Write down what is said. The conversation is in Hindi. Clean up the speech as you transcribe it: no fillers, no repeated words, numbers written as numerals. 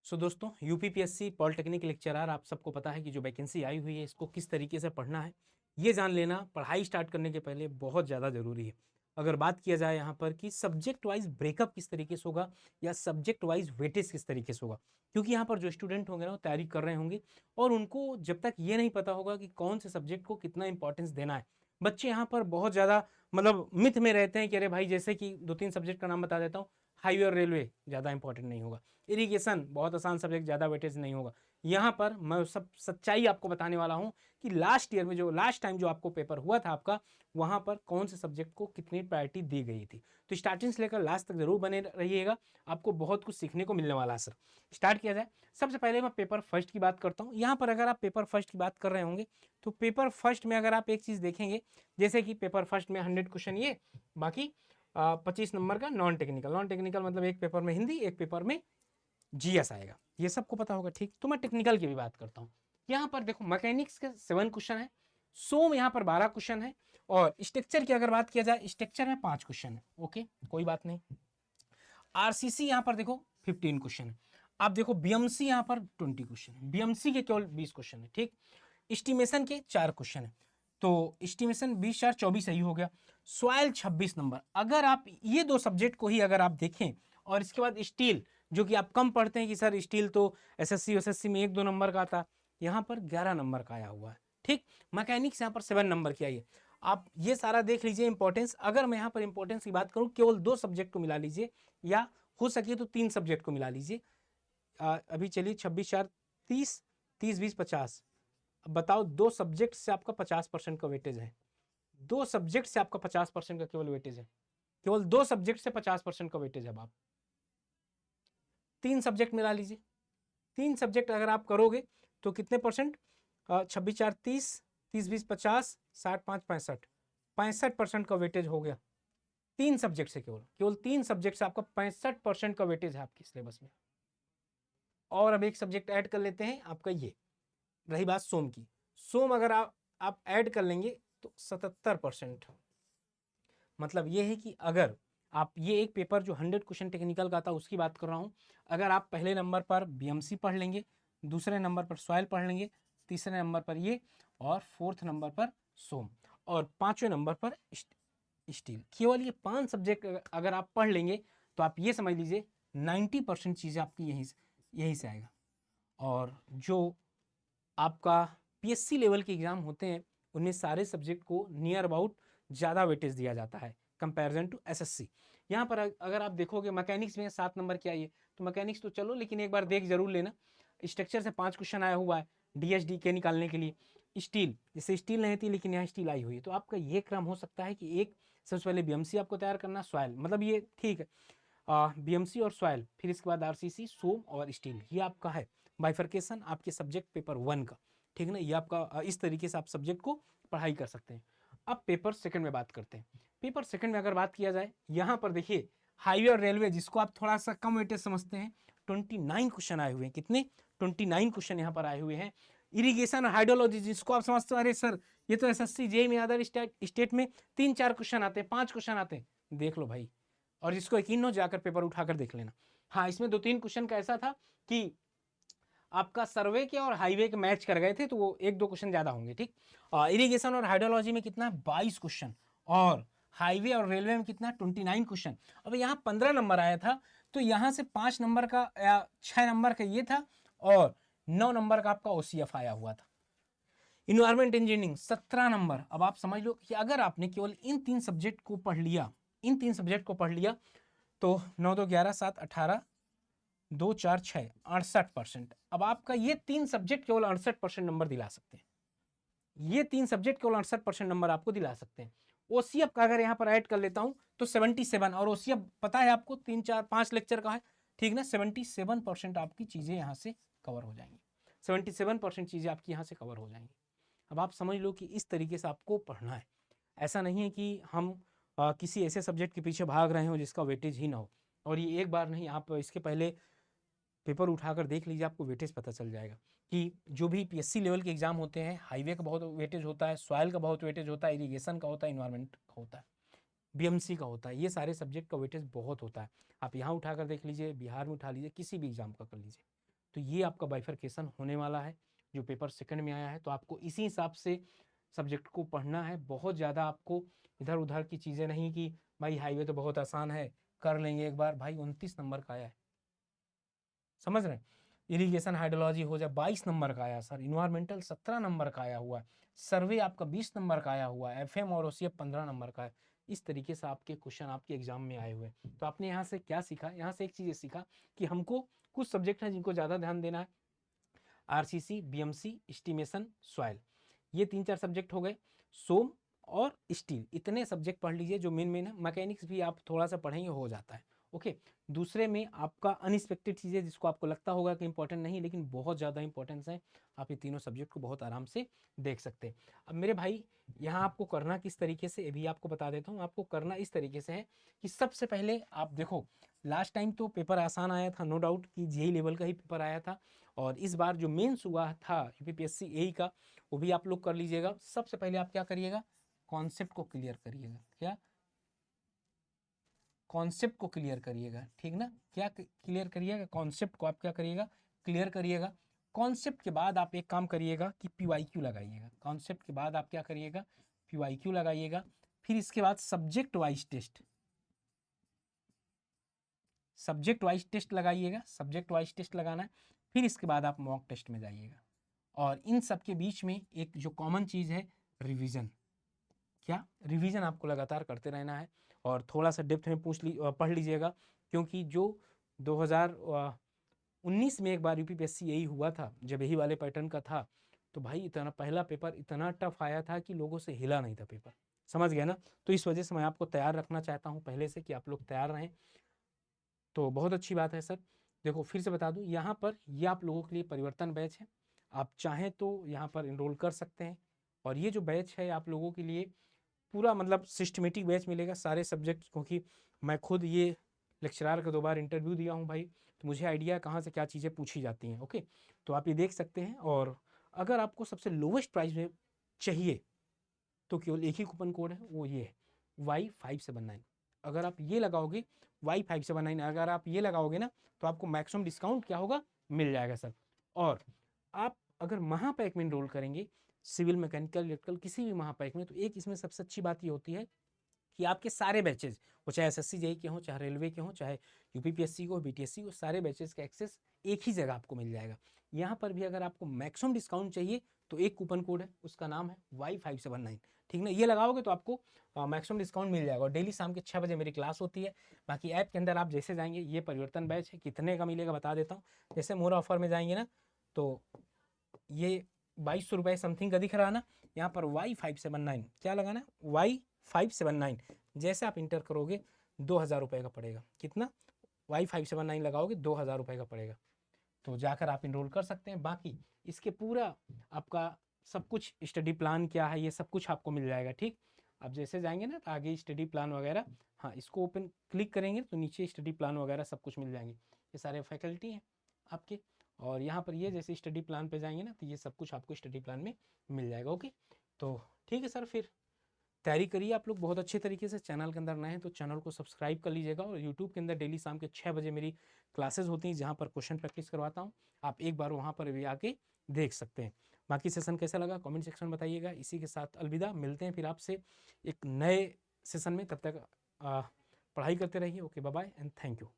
दोस्तों यूपीपीएससी पॉलिटेक्निक लेक्चरर आप सबको पता है कि जो वैकेंसी आई हुई है इसको किस तरीके से पढ़ना है ये जान लेना पढ़ाई स्टार्ट करने के पहले बहुत ज़्यादा ज़रूरी है। अगर बात किया जाए यहाँ पर कि सब्जेक्ट वाइज ब्रेकअप किस तरीके से होगा या सब्जेक्ट वाइज वेटेज किस तरीके से होगा, क्योंकि यहाँ पर जो स्टूडेंट होंगे ना वो तैयारी कर रहे होंगे और उनको जब तक ये नहीं पता होगा कि कौन से सब्जेक्ट को कितना इंपॉर्टेंस देना है, बच्चे यहाँ पर बहुत ज़्यादा मतलब मिथ में रहते हैं कि अरे भाई जैसे कि दो तीन सब्जेक्ट का नाम बता देता हूँ। हाईवे और रेलवे ज़्यादा इंपॉर्टेंट नहीं होगा, इरिगेशन बहुत आसान सब्जेक्ट, ज़्यादा वेटेज नहीं होगा। यहाँ पर मैं सब सच्चाई आपको बताने वाला हूँ कि लास्ट ईयर में जो लास्ट टाइम जो आपको पेपर हुआ था आपका, वहाँ पर कौन से सब्जेक्ट को कितनी प्रायोरिटी दी गई थी। तो स्टार्टिंग से लेकर लास्ट तक जरूर बने रहिएगा, आपको बहुत कुछ सीखने को मिलने वाला है। सर स्टार्ट किया जाए। सबसे पहले मैं पेपर फर्स्ट की बात करता हूँ। यहाँ पर अगर आप पेपर फर्स्ट की बात कर रहे होंगे तो पेपर फर्स्ट में अगर आप एक चीज़ देखेंगे, जैसे कि पेपर फर्स्ट में 100 क्वेश्चन ये, बाकी 25 नंबर का नॉन टेक्निकल। नॉन टेक्निकल मतलब एक पेपर में हिंदी, एक पेपर में जीएस आएगा, ये सबको पता होगा। ठीक, तो मैं टेक्निकल की भी बात करता हूँ। यहाँ पर देखो मैकेनिक्स के 7 क्वेश्चन है, सोम यहाँ पर 12 क्वेश्चन है, और स्ट्रक्चर की अगर बात किया जाए स्ट्रक्चर में 5 क्वेश्चन है। ओके, कोई बात नहीं। आरसीसी यहाँ पर देखो 15 क्वेश्चन है। आप देखो बीएमसी यहाँ पर 20 क्वेश्चन है, बीएमसी के केवल 20 क्वेश्चन है। ठीक, एस्टिमेशन के 4 क्वेश्चन है, तो एस्टिमेशन 20 4 24 सही हो गया। Soil 26 number. अगर आप ये दो सब्जेक्ट को ही अगर आप देखें और इसके बाद स्टील, जो कि आप कम पढ़ते हैं कि सर स्टील तो एसएससी एसएससी में 1 2 नंबर का आता, यहाँ पर 11 नंबर का आया हुआ है। ठीक, मैकेनिक्स यहाँ पर 7 नंबर की आई है। आप ये सारा देख लीजिए इंपॉर्टेंस। अगर मैं यहाँ पर इंपॉर्टेंस की बात करूँ, केवल 2 सब्जेक्ट को मिला लीजिए या हो सके तो 3 सब्जेक्ट को मिला लीजिए। अभी चलिए 26 4 30, 30 20 50। अब बताओ, 2 सब्जेक्ट से आपका 50% का वेटेज है। 2 सब्जेक्ट से आपका 50% का केवल वेटेज है, केवल 2 सब्जेक्ट से 50% का वेटेज है। आप 3 सब्जेक्ट मिला लीजिए। 3 सब्जेक्ट अगर आप करोगे तो कितने परसेंट? 26 4 30, 30 20 50, 60 5 65, 65% का वेटेज हो गया। 3 सब्जेक्ट से, केवल केवल 3 सब्जेक्ट से आपका 65% का वेटेज है आपके सिलेबस में। और अब एक सब्जेक्ट ऐड कर लेते हैं आपका, ये रही बात सोम की। सोम अगर आप ऐड कर लेंगे तो 77%। मतलब ये है कि अगर आप ये एक पेपर जो 100 क्वेश्चन टेक्निकल का था उसकी बात कर रहा हूँ, अगर आप पहले नंबर पर बीएमसी पढ़ लेंगे, दूसरे नंबर पर सॉइल पढ़ लेंगे, तीसरे नंबर पर ये, और फोर्थ नंबर पर सोम, और पांचवें नंबर पर स्टील, केवल ये 5 सब्जेक्ट अगर आप पढ़ लेंगे तो आप ये समझ लीजिए 90% चीज़ें आपकी यहीं से आएगा। और जो आपका पीएससी लेवल के एग्जाम होते हैं उनमें सारे सब्जेक्ट को नियर अबाउट ज़्यादा वेटेज दिया जाता है कंपैरिजन टू एसएससी। यहाँ पर अगर आप देखोगे मैकेनिक्स में 7 नंबर की आई है, तो मैकेनिक्स तो चलो, लेकिन एक बार देख जरूर लेना, स्ट्रक्चर से 5 क्वेश्चन आया हुआ है डीएसडी के निकालने के लिए। स्टील, जैसे स्टील नहीं थी लेकिन यहाँ स्टील आई हुई है, तो आपका ये क्रम हो सकता है कि एक सबसे पहले बीएमसी आपको तैयार करना, सॉइल मतलब ये ठीक है, बीएमसी और सॉइल, फिर इसके बाद आरसीसी, सोम और स्टील, ये आपका है बाइफर्केशन आपके सब्जेक्ट पेपर 1 का। ठीक है ना, ये आपका इस तरीके से आप सब्जेक्ट को पढ़ाई कर सकते हैं। अब पेपर सेकंड में बात करते हैं। पेपर सेकंड में अगर बात किया जाए, यहाँ पर देखिए हाईवे और रेलवे, जिसको आप थोड़ा सा कम वेटेज समझते हैं, 29 क्वेश्चन आए हुए हैं। कितने? 29 क्वेश्चन यहाँ पर आए हुए हैं। इरिगेशन और हाइड्रोलॉजी, जिसको आप समझते हो अरे सर ये तो एसएससी जेईई में अदर स्टेट में 3 4 क्वेश्चन आते हैं, 5 क्वेश्चन आते हैं, देख लो भाई, और जिसको यकीन हो जाकर पेपर उठाकर देख लेना। हाँ, इसमें 2 3 क्वेश्चन का ऐसा था कि आपका सर्वे के और हाईवे के मैच कर गए थे, तो वो 1 2 क्वेश्चन ज्यादा होंगे। ठीक, इरिगेशन और हाइड्रोलॉजी में कितना? 22 क्वेश्चन, और हाईवे और रेलवे में कितना? 29 क्वेश्चन। अब यहाँ 15 नंबर आया था, तो यहाँ से 5 नंबर का या 6 नंबर का ये था, और 9 नंबर का आपका ओसीएफ आया हुआ था। Environment engineering 17 number. अब आप समझ लो कि अगर आपने केवल इन 3 सब्जेक्ट को पढ़ लिया, इन 3 सब्जेक्ट को पढ़ लिया, तो 9 2 11 7 18 2 4 6 68%। अब आपका ये 3 सब्जेक्ट केवल 68% नंबर दिला सकते हैं। ये 3 सब्जेक्ट केवल 68% नंबर आपको दिला सकते हैं। ओसीएफ का अगर यहां पर ऐड कर लेता हूं तो 77, और ओसीएफ पता है आपको 3 4 5 लेक्चर का है। ठीक ना, 77% आपकी चीजें यहां से कवर हो जाएंगी। 77% चीजें आपकी यहां से कवर हो जाएंगी। अब आप समझ लो कि इस तरीके से आपको पढ़ना है। ऐसा नहीं है कि हम किसी ऐसे सब्जेक्ट के पीछे भाग रहे हो जिसका वेटेज ही ना हो। और ये एक बार नहीं, आप इसके पहले पेपर उठाकर देख लीजिए, आपको वेटेज पता चल जाएगा कि जो भी पीएससी लेवल के एग्जाम होते हैं, हाईवे का बहुत वेटेज होता है, सॉइल का बहुत वेटेज होता है, इरिगेशन का होता है, इन्वायरमेंट का होता है, बीएमसी का होता है, ये सारे सब्जेक्ट का वेटेज बहुत होता है। आप यहाँ उठाकर देख लीजिए, बिहार में उठा लीजिए, किसी भी एग्जाम का कर लीजिए, तो ये आपका बाइफरकेशन होने वाला है जो पेपर सेकंड में आया है। तो आपको इसी हिसाब से सब्जेक्ट को पढ़ना है, बहुत ज़्यादा आपको इधर उधर की चीज़ें नहीं कि भाई हाईवे तो बहुत आसान है कर लेंगे एक बार। भाई 29 नंबर का आया है, समझ रहे हैं। इरिगेशन हाइड्रोलॉजी हो जाए 22 नंबर का आया सर, इन्वायरमेंटल 17 नंबर का आया हुआ है, सर्वे आपका 20 नंबर का आया हुआ है, एफएम और ओसीएफ 15 नंबर का है। इस तरीके से आपके क्वेश्चन आपके एग्जाम में आए हुए हैं। तो आपने यहाँ से क्या सीखा, यहाँ से एक चीज़ सीखा कि हमको कुछ सब्जेक्ट हैं जिनको ज़्यादा ध्यान देना है, आरसीसी, बीएमसी, एस्टिमेशन, सॉइल, ये 3-4 सब्जेक्ट हो गए। सोम और स्टील, इतने सब्जेक्ट पढ़ लीजिए जो मेन मेन है। मैकेनिक्स भी आप थोड़ा सा पढ़ेंगे हो जाता है, ओके। दूसरे में आपका अनएक्सपेक्टेड चीज़ें जिसको आपको लगता होगा कि इंपॉर्टेंट नहीं, लेकिन बहुत ज़्यादा इंपॉर्टेंस है, आप ये तीनों सब्जेक्ट को बहुत आराम से देख सकते हैं। अब मेरे भाई यहाँ आपको करना किस तरीके से, ये भी आपको बता देता हूँ। आपको करना इस तरीके से है कि सबसे पहले आप देखो, लास्ट टाइम तो पेपर आसान आया था, नो डाउट कि जेई लेवल का ही पेपर आया था, और इस बार जो मेंस हुआ था यूपीपीएससी एई का, वो भी आप लोग कर लीजिएगा। सबसे पहले आप क्या करिएगा, कॉन्सेप्ट को क्लियर करिएगा। क्या, कॉन्सेप्ट को क्लियर करिएगा, ठीक ना। क्या क्लियर करिएगा, कॉन्सेप्ट को आप क्या करिएगा, क्लियर करिएगा। कॉन्सेप्ट के बाद आप एक काम करिएगा कि पीवाईक्यू लगाइएगा। कॉन्सेप्ट के बाद आप क्या करिएगा, पीवाईक्यू लगाइएगा। फिर इसके बाद subject wise test, subject wise test लगाइएगा, सब्जेक्ट वाइज टेस्ट लगाना है। फिर इसके बाद आप मॉक टेस्ट में जाइएगा। और इन सब के बीच में एक जो कॉमन चीज़ है, रिवीजन। क्या, रिवीजन आपको लगातार करते रहना है, और थोड़ा सा डेप्थ में पढ़ लीजिएगा, क्योंकि जो 2019 में एक बार यूपीपीएससी यही हुआ था, जब यही वाले पैटर्न का था, तो भाई इतना पहला पेपर इतना टफ आया था कि लोगों से हिला नहीं था पेपर, समझ गया ना। तो इस वजह से मैं आपको तैयार रखना चाहता हूँ पहले से, कि आप लोग तैयार रहें। तो बहुत अच्छी बात है सर। देखो फिर से बता दूं, यहाँ पर ये आप लोगों के लिए परिवर्तन बैच है, आप चाहें तो यहाँ पर इनरोल कर सकते हैं। और ये जो बैच है आप लोगों के लिए पूरा मतलब सिस्टमेटिक बैच मिलेगा सारे सब्जेक्ट, क्योंकि मैं खुद ये लेक्चरार का 2 बार इंटरव्यू दिया हूँ भाई, तो मुझे आइडिया है कहाँ से क्या चीज़ें पूछी जाती हैं, ओके। तो आप ये देख सकते हैं। और अगर आपको सबसे लोवेस्ट प्राइस में चाहिए तो केवल एक ही कूपन कोड है, वो ये है Y579। अगर आप ये लगाओगे Y579, अगर आप ये लगाओगे ना, तो आपको मैक्सिमम डिस्काउंट क्या होगा, मिल जाएगा सर। और आप अगर महापैक में इनरोल करेंगे, सिविल, मैकेनिकल, इलेक्ट्रिकल, किसी भी महापैक में, तो एक इसमें सबसे अच्छी बात ये होती है कि आपके सारे बैचेज, वो चाहे एसएससी जेई के हों, चाहे रेलवे के हों, चाहे यूपीपीएससी को, बीटीएससी को, सारे बैचेज का एक्सेस एक ही जगह आपको मिल जाएगा। यहाँ पर भी अगर आपको मैक्सिमम डिस्काउंट चाहिए तो एक कूपन कोड है, उसका नाम है Y579, ठीक ना। ये लगाओगे तो आपको मैक्सिमम डिस्काउंट मिल जाएगा। और डेली शाम के 6 बजे मेरी क्लास होती है। बाकी ऐप के अंदर आप जैसे जाएंगे, ये परिवर्तन बैच है, कितने का मिलेगा बता देता हूँ। जैसे मोर ऑफर में जाएंगे ना, तो ये 2200 रुपये समथिंग का दिख रहा है ना, यहाँ पर Y579 क्या लगाना है, Y579। जैसे आप इंटर करोगे 2000 रुपये का पड़ेगा। कितना, Y579 लगाओगे 2000 रुपये का पड़ेगा। तो जाकर आप इनरोल कर सकते हैं। बाकी इसके पूरा आपका सब कुछ, स्टडी प्लान क्या है, ये सब कुछ आपको मिल जाएगा, ठीक। आप जैसे जाएंगे ना, तो आगे स्टडी प्लान वगैरह, हाँ इसको ओपन क्लिक करेंगे तो नीचे स्टडी प्लान वगैरह सब कुछ मिल जाएंगे। ये सारे फैकल्टी हैं आपके। और यहाँ पर ये जैसे स्टडी प्लान पे जाएंगे ना, तो ये सब कुछ आपको स्टडी प्लान में मिल जाएगा, ओके। तो ठीक है सर, फिर तैयारी करिए आप लोग बहुत अच्छे तरीके से। चैनल के अंदर नए हैं तो चैनल को सब्सक्राइब कर लीजिएगा। और यूट्यूब के अंदर डेली शाम के 6 बजे मेरी क्लासेस होती हैं, जहाँ पर क्वेश्चन प्रैक्टिस करवाता हूँ। आप एक बार वहाँ पर भी आके देख सकते हैं। बाकी सेशन कैसा लगा कमेंट सेक्शन में बताइएगा। इसी के साथ अलविदा, मिलते हैं फिर आपसे एक नए सेशन में। तब तक पढ़ाई करते रहिए। Okay, bye bye and thank you.